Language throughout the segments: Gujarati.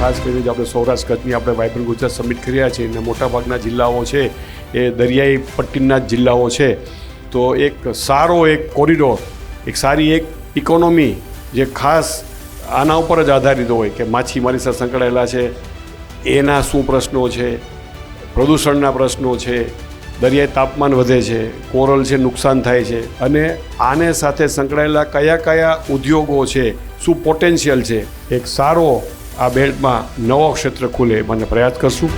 ખાસ કરીને જે આપણે સૌરાષ્ટ્ર કચ્છની આપણે વાઇબ્રન્ટ ગુજરાત સમિટ કર્યા છે અને મોટાભાગના જિલ્લાઓ છે એ દરિયાઈ પટ્ટીના જ જિલ્લાઓ છે. તો એક સારો એક કોરિડોર, એક સારી એક ઇકોનોમી જે ખાસ આના ઉપર જ આધારિત હોય કે માછીમારી સાથે સંકળાયેલા છે, એના શું પ્રશ્નો છે, પ્રદૂષણના પ્રશ્નો છે, દરિયાઈ તાપમાન વધે છે, કોરલ છે નુકસાન થાય છે, અને આને સાથે સંકળાયેલા કયા કયા ઉદ્યોગો છે, શું પોટેન્શિયલ છે, એક સારો આ બેલ્ટમાં નવો ક્ષેત્ર ખુલે મને પ્રયાસ કરશું.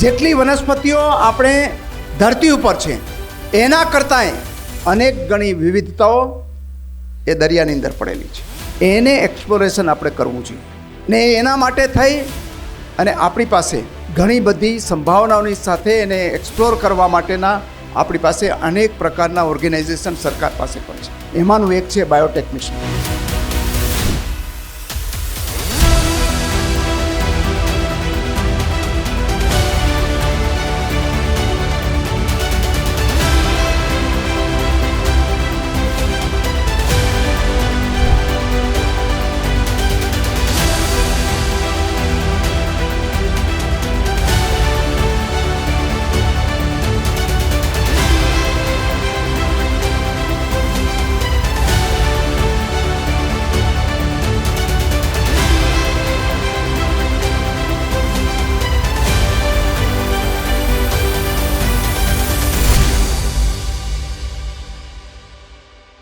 જેટલી વનસ્પતિઓ આપણે ધરતી ઉપર છે એના કરતાંય અનેક ગણી વિવિધતાઓ એ દરિયાની અંદર પડેલી છે. એને એક્સપ્લોરેશન આપણે કરવું જોઈએ ને એના માટે થઈ અને આપણી પાસે ઘણી બધી સંભાવનાઓની સાથે એને એક્સપ્લોર કરવા માટેના આપણી પાસે અનેક પ્રકારના ઓર્ગેનાઇઝેશન સરકાર પાસે પણ છે. એમાંનું એક છે બાયોટેક મિશન.